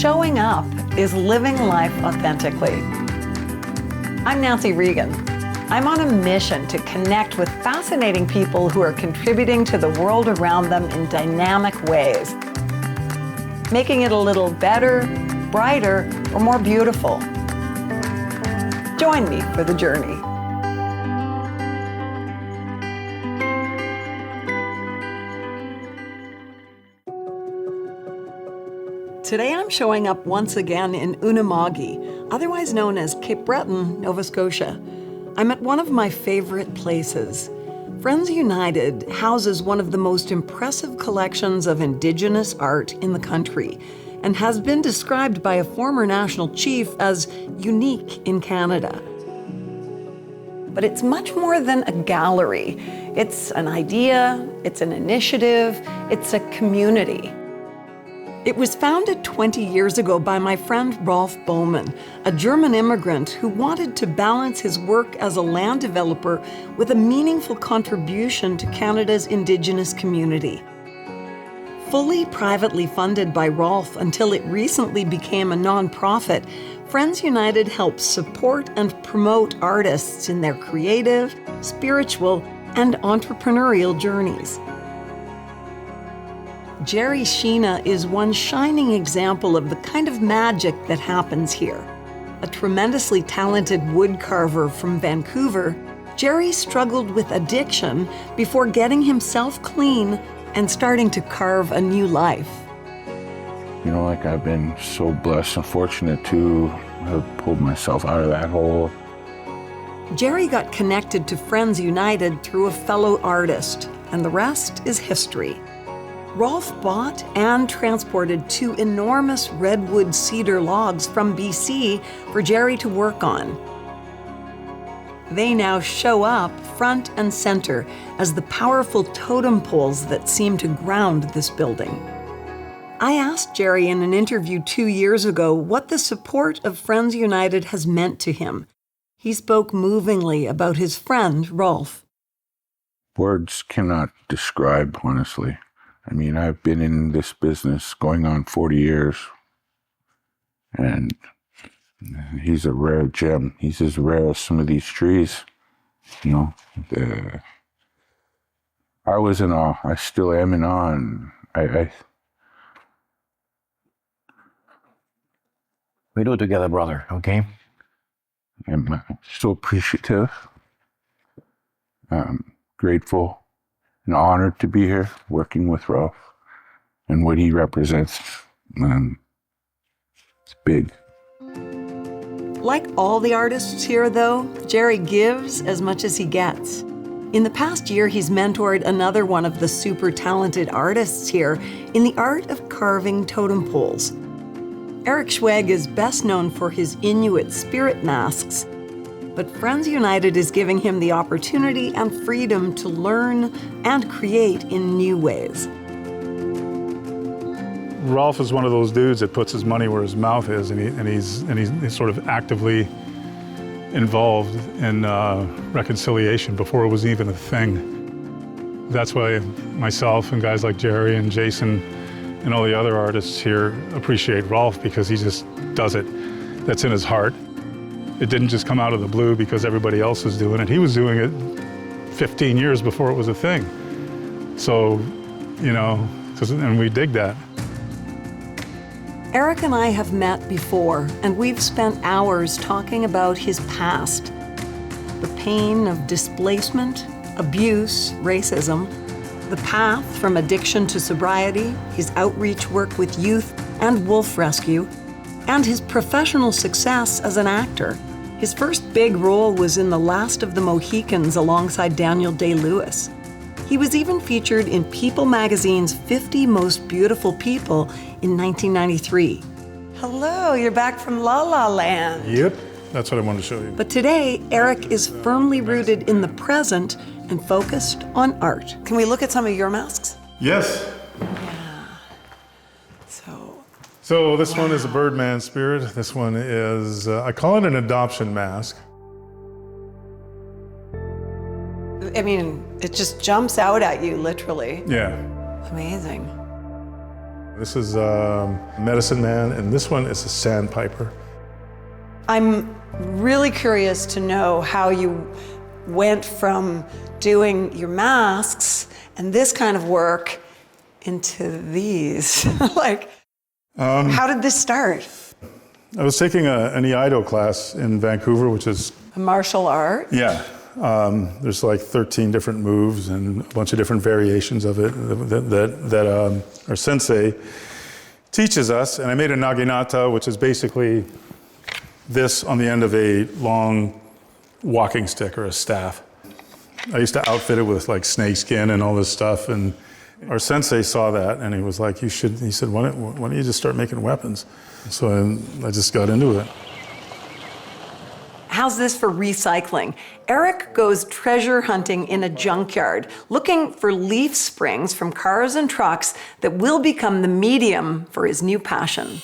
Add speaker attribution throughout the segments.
Speaker 1: Showing up is living life authentically. I'm Nancy Regan. I'm on a mission to connect with fascinating people who are contributing to the world around them in dynamic ways, making it a little better, brighter, or more beautiful. Join me for the journey. Today I'm showing up once again in Unama'ki, otherwise known as Cape Breton, Nova Scotia. I'm at one of my favorite places. Friends United houses one of the most impressive collections of Indigenous art in the country and has been described by a former national chief as unique in Canada. But it's much more than a gallery. It's an idea, it's an initiative, it's a community. It was founded 20 years ago by my friend Rolf Bowman, a German immigrant who wanted to balance his work as a land developer with a meaningful contribution to Canada's Indigenous community. Fully privately funded by Rolf until it recently became a nonprofit, Friends United helps support and promote artists in their creative, spiritual, and entrepreneurial journeys. Jerry Sheena is one shining example of the kind of magic that happens here. A tremendously talented woodcarver from Vancouver, Jerry struggled with addiction before getting himself clean and starting to carve a new life.
Speaker 2: You know, like I've been so blessed and fortunate to have pulled myself out of that hole.
Speaker 1: Jerry got connected to Friends United through a fellow artist, and the rest is history. Rolf bought and transported 2 enormous redwood cedar logs from BC for Jerry to work on. They now show up front and center as the powerful totem poles that seem to ground this building. I asked Jerry in an interview 2 years ago what the support of Friends United has meant to him. He spoke movingly about his friend, Rolf.
Speaker 2: Words cannot describe, honestly. I mean, I've been in this business going on 40 years, and he's a rare gem. He's as rare as some of these trees, you know. I was in awe. I still am in awe, and
Speaker 3: We do it together, brother, okay?
Speaker 2: I'm so appreciative, grateful, and honored to be here working with Rolf and what he represents. It's big.
Speaker 1: Like all the artists here, though, Jerry gives as much as he gets. In the past year, he's mentored another one of the super talented artists here in the art of carving totem poles. Eric Schweg is best known for his Inuit spirit masks, but Friends United is giving him the opportunity and freedom to learn and create in new ways.
Speaker 4: Rolf is one of those dudes that puts his money where his mouth is, and he's sort of actively involved in reconciliation before it was even a thing. That's why myself and guys like Jerry and Jason and all the other artists here appreciate Rolf, because he just does it. That's in his heart. It didn't just come out of the blue because everybody else was doing it. He was doing it 15 years before it was a thing. So, you know, and we dig that.
Speaker 1: Eric and I have met before, and we've spent hours talking about his past. The pain of displacement, abuse, racism, the path from addiction to sobriety, his outreach work with youth and wolf rescue, and his professional success as an actor. His first big role was in The Last of the Mohicans alongside Daniel Day-Lewis. He was even featured in People magazine's 50 Most Beautiful People in 1993. Hello, you're back from La La Land.
Speaker 4: Yep, that's what I wanted to show you.
Speaker 1: But today, Eric is firmly rooted in the present and focused on art. Can we look at some of your masks?
Speaker 4: Yes.
Speaker 1: Yeah.
Speaker 4: So this one is a Birdman spirit. This one is, I call it an adoption mask.
Speaker 1: I mean, it just jumps out at you, literally.
Speaker 4: Yeah.
Speaker 1: Amazing.
Speaker 4: This is Medicine Man, and this one is a sandpiper.
Speaker 1: I'm really curious to know how you went from doing your masks and this kind of work into these. How did this start?
Speaker 4: I was taking an Iaido class in Vancouver, which is...
Speaker 1: A martial art?
Speaker 4: Yeah. There's like 13 different moves and a bunch of different variations of it that our sensei teaches us. And I made a naginata, which is basically this on the end of a long walking stick or a staff. I used to outfit it with like snake skin and all this stuff. And our sensei saw that and he was like, he said, why don't you just start making weapons? So I just got into it.
Speaker 1: How's this for recycling? Eric goes treasure hunting in a junkyard, looking for leaf springs from cars and trucks that will become the medium for his new passion.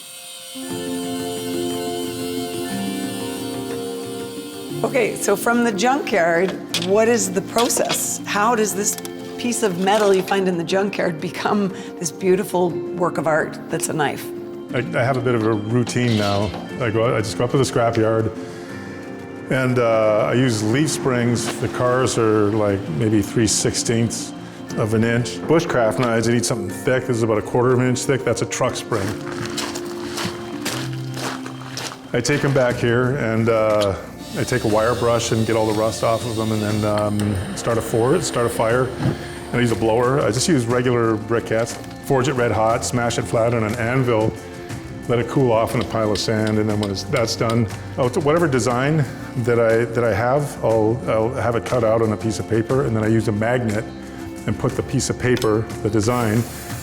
Speaker 1: Okay, so from the junkyard, what is the process? How does this piece of metal you find in the junkyard become this beautiful work of art that's a knife?
Speaker 4: I have a bit of a routine now. I just go up to the scrapyard, and I use leaf springs. The cars are like maybe 3/16 of an inch. Bushcraft knives, I need something thick. This is about 1/4 of an inch thick. That's a truck spring. I take them back here and I take a wire brush and get all the rust off of them and then start a fire. And I use a blower. I just use regular briquettes, forge it red hot, smash it flat on an anvil, let it cool off in a pile of sand, and then when that's done, whatever design that I have, I'll have it cut out on a piece of paper, and then I use a magnet and put the piece of paper, the design,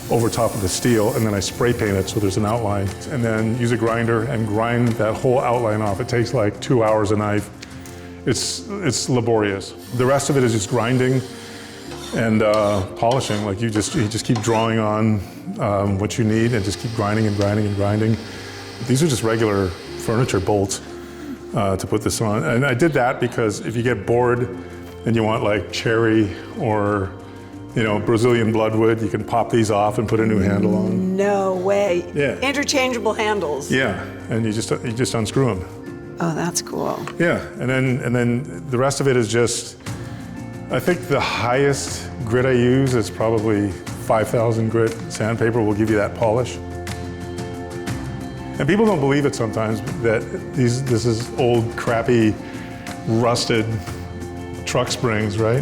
Speaker 4: over top of the steel, and then I spray paint it so there's an outline. And then use a grinder and grind that whole outline off. It takes like 2 hours a knife. It's laborious. The rest of it is just grinding and polishing. Like you just keep drawing on what you need and just keep grinding and grinding and grinding. These are just regular furniture bolts to put this on. And I did that because if you get bored and you want like cherry or Brazilian bloodwood, you can pop these off and put a new handle on.
Speaker 1: No way.
Speaker 4: Yeah.
Speaker 1: Interchangeable handles.
Speaker 4: Yeah, and you just unscrew them.
Speaker 1: Oh, that's cool.
Speaker 4: Yeah, and then the rest of it is just, I think the highest grit I use is probably 5,000 grit sandpaper will give you that polish. And people don't believe it sometimes that this is old, crappy, rusted truck springs, right?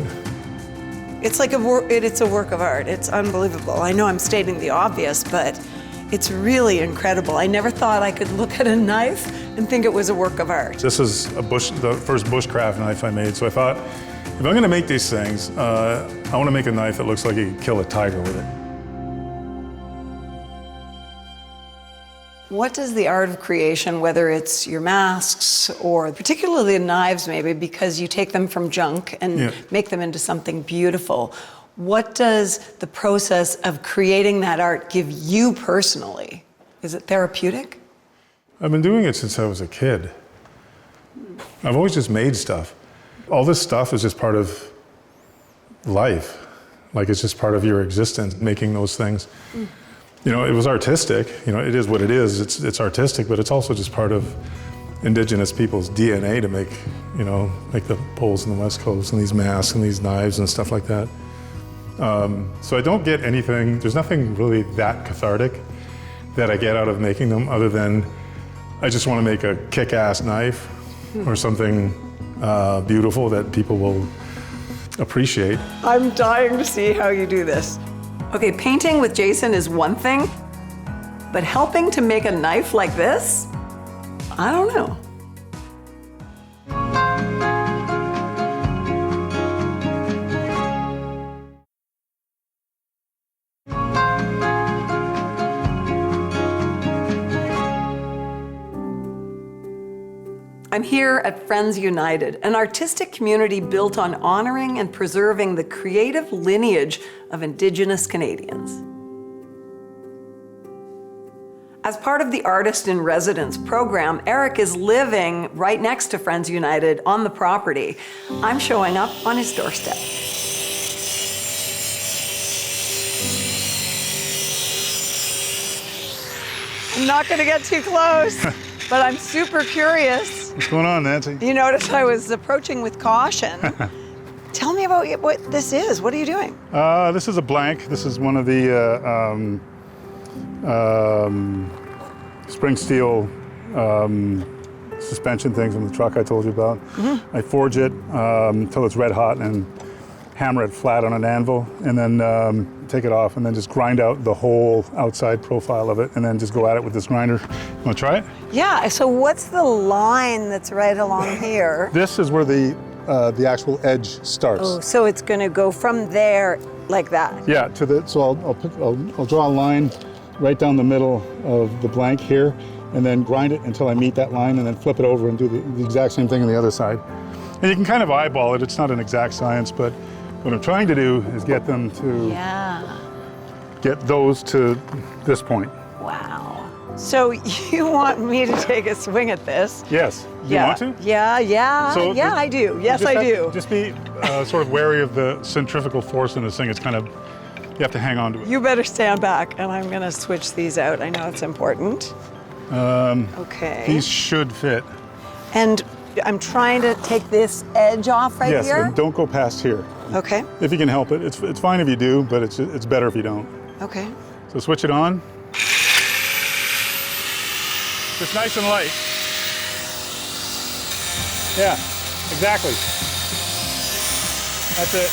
Speaker 1: It's like it's a work of art. It's unbelievable. I know I'm stating the obvious, but it's really incredible. I never thought I could look at a knife and think it was a work of art.
Speaker 4: This is the first bushcraft knife I made, so I thought, if I'm gonna make these things, I wanna make a knife that looks like you could kill a tiger with it.
Speaker 1: What does the art of creation, whether it's your masks or particularly the knives maybe, because you take them from junk and make them into something beautiful, what does the process of creating that art give you personally? Is it therapeutic?
Speaker 4: I've been doing it since I was a kid. I've always just made stuff. All this stuff is just part of life. Like it's just part of your existence, making those things. It was artistic. It is what it is. It's artistic, but it's also just part of Indigenous people's DNA to make the poles in the West Coast and these masks and these knives and stuff like that. So I don't get anything, there's nothing really that cathartic that I get out of making them other than I just want to make a kick-ass knife or something beautiful that people will appreciate.
Speaker 1: I'm dying to see how you do this. Okay, painting with Jason is one thing, but helping to make a knife like this? I don't know. I'm here at Friends United, an artistic community built on honoring and preserving the creative lineage of Indigenous Canadians. As part of the Artist in Residence program, Eric is living right next to Friends United on the property. I'm showing up on his doorstep. I'm not going to get too close, but I'm super curious.
Speaker 4: What's going on, Nancy?
Speaker 1: You notice I was approaching with caution. Tell me about what this is. What are you doing?
Speaker 4: This is a blank. This is one of the spring steel suspension things in the truck I told you about. I forge it until it's red hot and hammer it flat on an anvil, and then take it off, and then just grind out the whole outside profile of it, and then just go at it with this grinder. You want to try it?
Speaker 1: Yeah, so what's the line that's right along here?
Speaker 4: This is where the actual edge starts.
Speaker 1: Oh, so it's going to go from there like that.
Speaker 4: Yeah, to the, so I'll draw a line right down the middle of the blank here, and then grind it until I meet that line, and then flip it over and do the exact same thing on the other side. And you can kind of eyeball it. It's not an exact science, but what I'm trying to do is get them to get those to this point.
Speaker 1: Wow. So you want me to take a swing at this?
Speaker 4: Yes. Do you want to?
Speaker 1: Yeah,
Speaker 4: So
Speaker 1: yeah, I do. Yes, I do.
Speaker 4: Just be sort of wary of the centrifugal force in this thing. It's kind of, you have to hang on to it.
Speaker 1: You better stand back, and I'm going to switch these out. I know it's important. Okay.
Speaker 4: These should fit.
Speaker 1: And I'm trying to take this edge off right
Speaker 4: Yes,
Speaker 1: here.
Speaker 4: and don't go past here.
Speaker 1: Okay.
Speaker 4: If you can help it. It's fine if you do, but it's better if you don't.
Speaker 1: Okay.
Speaker 4: So switch it on. Just nice and light. Yeah, exactly. That's it.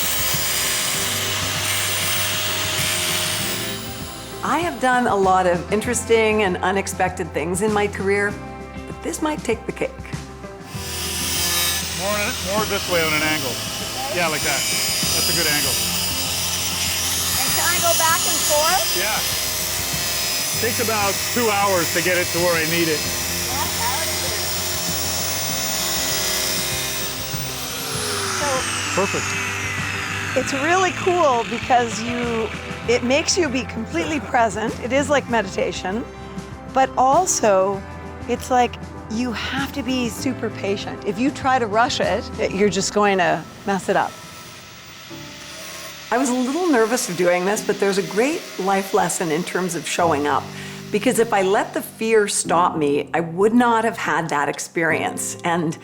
Speaker 1: I have done a lot of interesting and unexpected things in my career, but this might take the cake.
Speaker 4: More this way on an angle. Yeah, like that. That's a good angle.
Speaker 1: And can I go back and forth?
Speaker 4: Yeah. Takes about 2 hours to get it to where I need it. Perfect.
Speaker 1: It's really cool because it makes you be completely present. It is like meditation, but also it's like you have to be super patient. If you try to rush it, you're just going to mess it up. I was a little nervous of doing this, but there's a great life lesson in terms of showing up. Because if I let the fear stop me, I would not have had that experience. And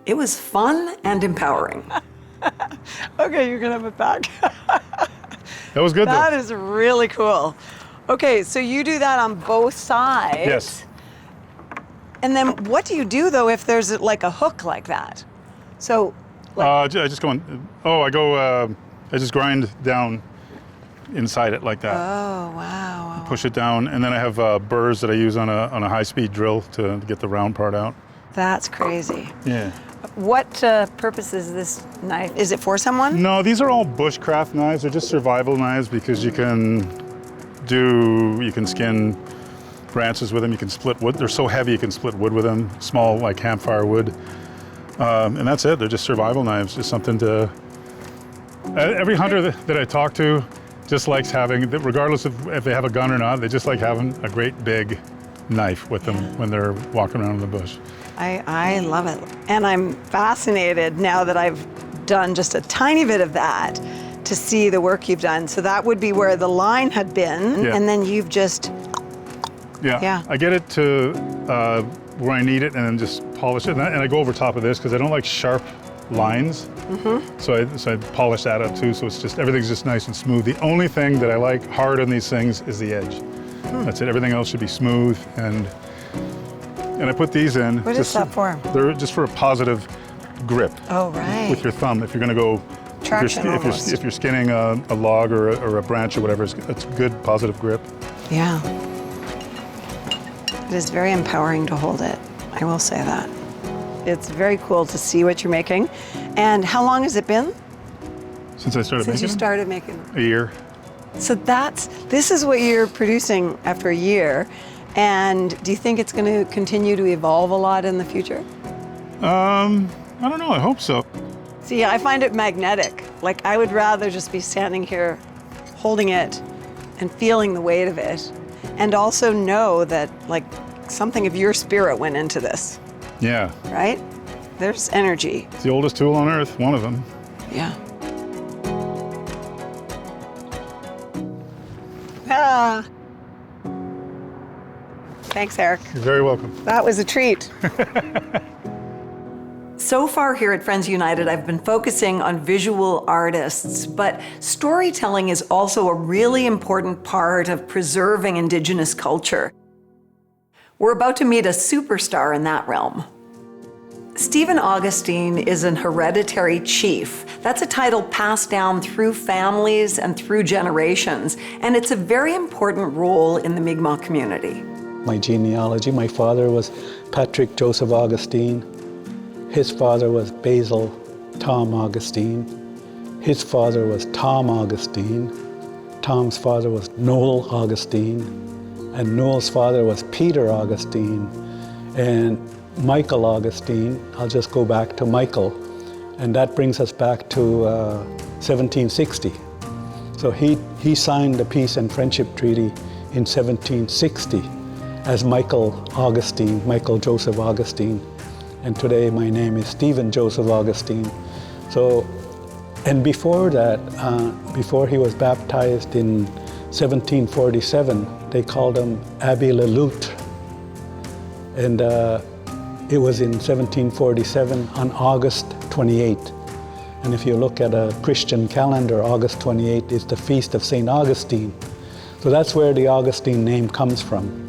Speaker 1: it was fun and empowering. Okay, you can have it back.
Speaker 4: That was good, though.
Speaker 1: That is really cool. Okay, so you do that on both sides.
Speaker 4: Yes.
Speaker 1: And then what do you do, though, if there's like a hook like that? So,
Speaker 4: I just go in, I just grind down inside it like that.
Speaker 1: oh, wow.
Speaker 4: Push it down, and then I have burrs that I use on a high-speed drill to get the round part out.
Speaker 1: That's crazy.
Speaker 4: Yeah.
Speaker 1: What purpose is this knife? Is it for someone?
Speaker 4: No, these are all bushcraft knives. They're just survival knives because you can skin branches with them. You can split wood. They're so heavy you can split wood with them. Small, like campfire wood. And that's it. They're just survival knives. Just something to. Every hunter that I talk to just likes having, regardless of if they have a gun or not, they just like having a great big knife with them when they're walking around in the bush.
Speaker 1: I love it. And I'm fascinated now that I've done just a tiny bit of that to see the work you've done. So that would be where the line had been, and then you've just...
Speaker 4: Yeah. I get it to where I need it and then just polish it. And I go over top of this because I don't like sharp lines. So I polish that up too, so it's just, everything's just nice and smooth. The only thing that I like hard on these things is the edge. That's it. Everything else should be smooth, and I put these in.
Speaker 1: What is that for?
Speaker 4: They're just for a positive grip.
Speaker 1: Oh, right.
Speaker 4: With your thumb. If you're going to go,
Speaker 1: Traction
Speaker 4: if you're skinning a log or a branch or whatever, it's good positive grip.
Speaker 1: Yeah. It is very empowering to hold it. I will say that. It's very cool to see what you're making. And how long has it been?
Speaker 4: Since I started
Speaker 1: Since
Speaker 4: making
Speaker 1: you
Speaker 4: them?
Speaker 1: started making them?
Speaker 4: A year.
Speaker 1: So this is what you're producing after a year. And do you think it's going to continue to evolve a lot in the future?
Speaker 4: I don't know, I hope so.
Speaker 1: See, I find it magnetic. Like, I would rather just be standing here holding it and feeling the weight of it, and also know that, like, something of your spirit went into this,
Speaker 4: Yeah.
Speaker 1: right? There's energy.
Speaker 4: It's the oldest tool on earth, one of them.
Speaker 1: Yeah. Ah.
Speaker 5: Thanks, Eric.
Speaker 4: You're very welcome.
Speaker 5: That was a treat.
Speaker 1: So far here at Friends United, I've been focusing on visual artists, but storytelling is also a really important part of preserving Indigenous culture. We're about to meet a superstar in that realm. Stephen Augustine is an hereditary chief. That's a title passed down through families and through generations, and it's a very important role in the Mi'kmaq community.
Speaker 6: My genealogy, my father was Patrick Joseph Augustine. His father was Basil Tom Augustine. His father was Tom Augustine. Tom's father was Noel Augustine. And Noel's father was Peter Augustine. And Michael Augustine, I'll just go back to Michael. And that brings us back to 1760. So he signed the Peace and Friendship Treaty in 1760 as Michael Augustine, Michael Joseph Augustine. And today my name is Stephen Joseph Augustine. So, and before that, before he was baptized in 1747, they called him Abbé Leloutre. And it was in 1747 on August 28. And if you look at a Christian calendar, August 28 is the feast of St. Augustine. So that's where the Augustine name comes from.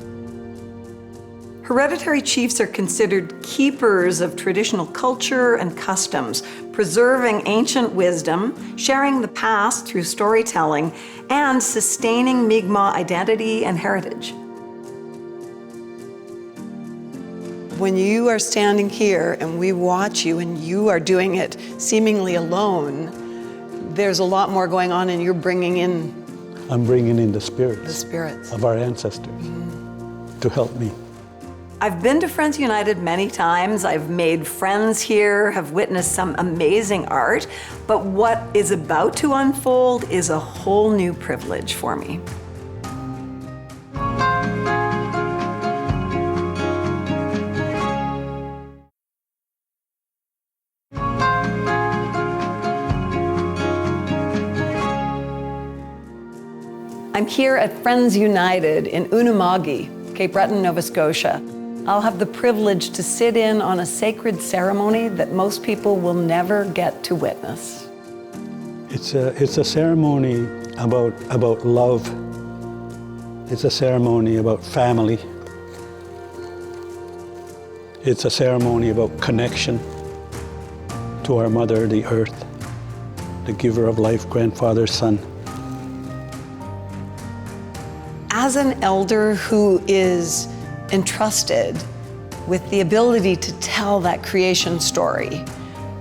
Speaker 1: Hereditary chiefs are considered keepers of traditional culture and customs, preserving ancient wisdom, sharing the past through storytelling, and sustaining Mi'kmaq identity and heritage.
Speaker 5: When you are standing here and we watch you and you are doing it seemingly alone, there's a lot more going on and you're bringing in...
Speaker 6: I'm bringing in the spirits of our ancestors to help me.
Speaker 1: I've been to Friends United many times. I've made friends here, have witnessed some amazing art, but what is about to unfold is a whole new privilege for me. I'm here at Friends United in Unama'ki, Cape Breton, Nova Scotia. I'll have the privilege to sit in on a sacred ceremony that most people will never get to witness.
Speaker 6: It's a ceremony about love. It's a ceremony about family. It's a ceremony about connection to our mother, the earth, the giver of life, grandfather, son.
Speaker 5: As an elder who is entrusted with the ability to tell that creation story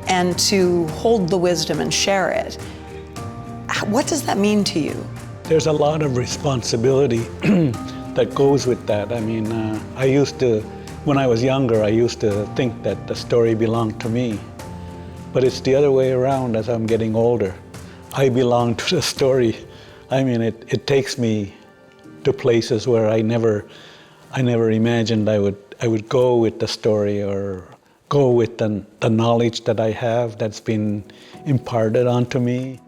Speaker 5: and to hold the wisdom and share it, what does that mean to you?
Speaker 6: There's a lot of responsibility that goes with that. I mean, when I was younger, I used to think that the story belonged to me. But it's the other way around as I'm getting older. I belong to the story. I mean, it takes me to places where I never imagined I would go with the story or go with the knowledge that I have that's been imparted onto me.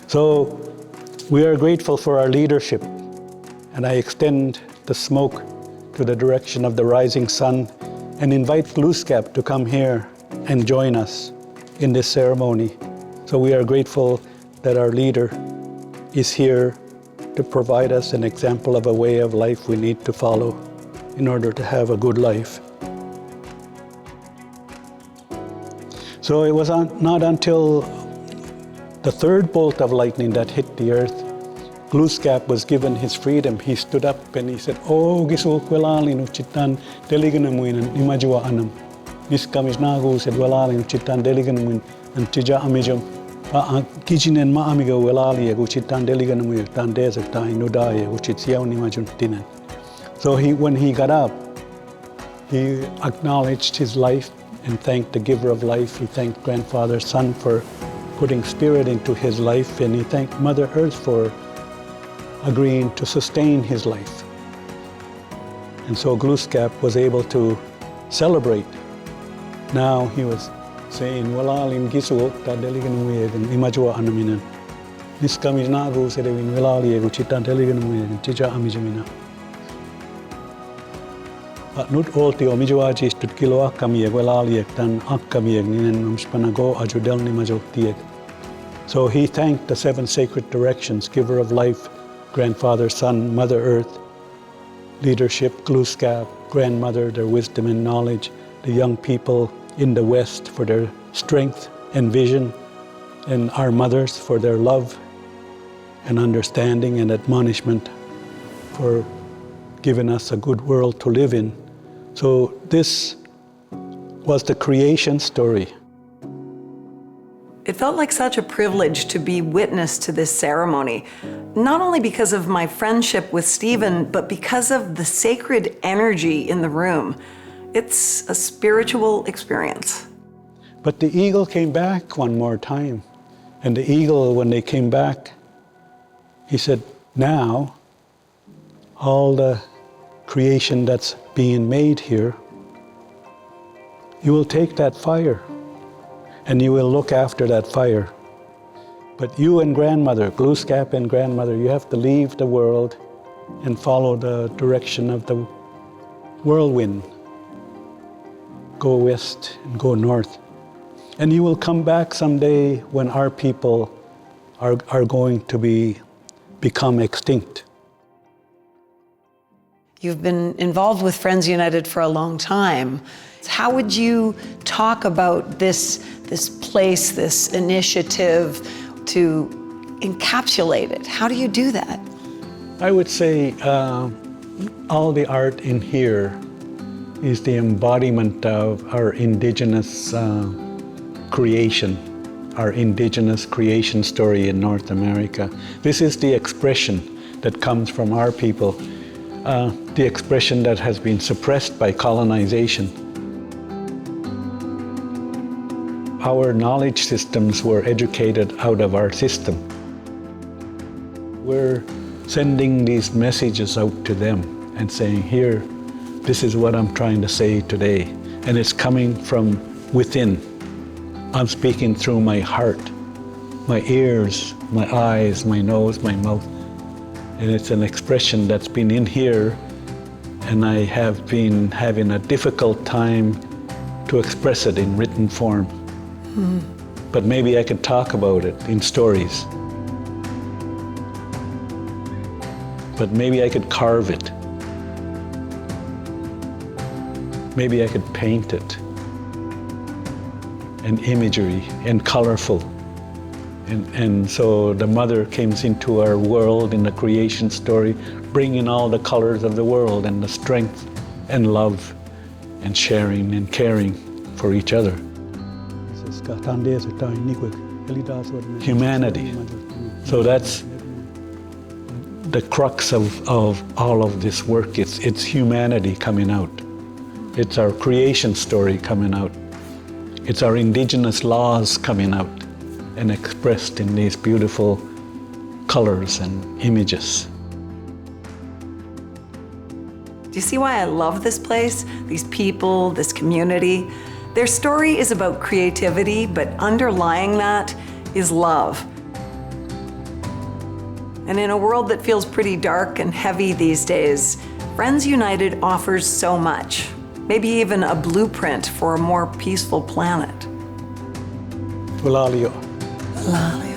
Speaker 6: So we are grateful for our leadership, and I extend the smoke to the direction of the rising sun and invite Glooscap to come here and join us in this ceremony. So we are grateful that our leader is here to provide us an example of a way of life we need to follow in order to have a good life. So it was not until the third bolt of lightning that hit the earth, Glooscap was given his freedom. He stood up and he said, "Oh, gisu kwelali no chitan deliganamuin imajua anam. Niskamis nagu said welali no chitan deliganamuin and tija amijum. Kijinen ma amigo welali gu chitan deliganamuin tan desert ta inudaya gu chitsiao nimajun tinan." So when he got up, he acknowledged his life and thanked the giver of life. He thanked grandfather, son for putting spirit into his life, and he thanked Mother Earth for agreeing to sustain his life. And so Glooscap was able to celebrate. Now he was saying, "Walalim gisu ta deligenuegan imajua anaminan. Niskamina sedewin velaliegu chita deligenuegan tija amijamina." Nut olti omijuajis tut kilo akkamieg velalieg tan akkamieg ninen umspanago ajudel nimajoktieg. So he thanked the 7 sacred directions, giver of life, grandfather, son, mother earth, leadership, Gluskap, grandmother, their wisdom and knowledge, the young people in the West for their strength and vision, and our mothers for their love and understanding and admonishment, for giving us a good world to live in. So this was the creation story.
Speaker 1: It felt like such a privilege to be witness to this ceremony, not only because of my friendship with Stephen, but because of the sacred energy in the room. It's a spiritual experience.
Speaker 6: But the eagle came back one more time. And the eagle, when they came back, he said, "Now, all the creation that's being made here, you will take that fire and you will look after that fire. But you and grandmother, Gluskap and grandmother, you have to leave the world and follow the direction of the whirlwind. Go west and go north. And you will come back someday when our people are going to become extinct."
Speaker 5: You've been involved with Friends United for a long time. How would you talk about this place, this initiative, to encapsulate it? How do you do that?
Speaker 6: I would say all the art in here is the embodiment of our Indigenous creation, our Indigenous creation story in North America. This is the expression that comes from our people, the expression that has been suppressed by colonization. Our knowledge systems were educated out of our system. We're sending these messages out to them and saying, "Here, this is what I'm trying to say today." And it's coming from within. I'm speaking through my heart, my ears, my eyes, my nose, my mouth. And it's an expression that's been in here, and I have been having a difficult time to express it in written form. But maybe I could talk about it in stories. But maybe I could carve it. Maybe I could paint it. And imagery and colorful. And so the mother comes into our world in the creation story, bringing all the colors of the world and the strength and love and sharing and caring for each other. Humanity. So that's the crux of all of this work. It's humanity coming out. It's our creation story coming out. It's our Indigenous laws coming out and expressed in these beautiful colors and images.
Speaker 1: Do you see why I love this place, these people, this community? Their story is about creativity, but underlying that is love. And in a world that feels pretty dark and heavy these days, Friends United offers so much, maybe even a blueprint for a more peaceful planet.
Speaker 6: Walalio.
Speaker 1: Walalio.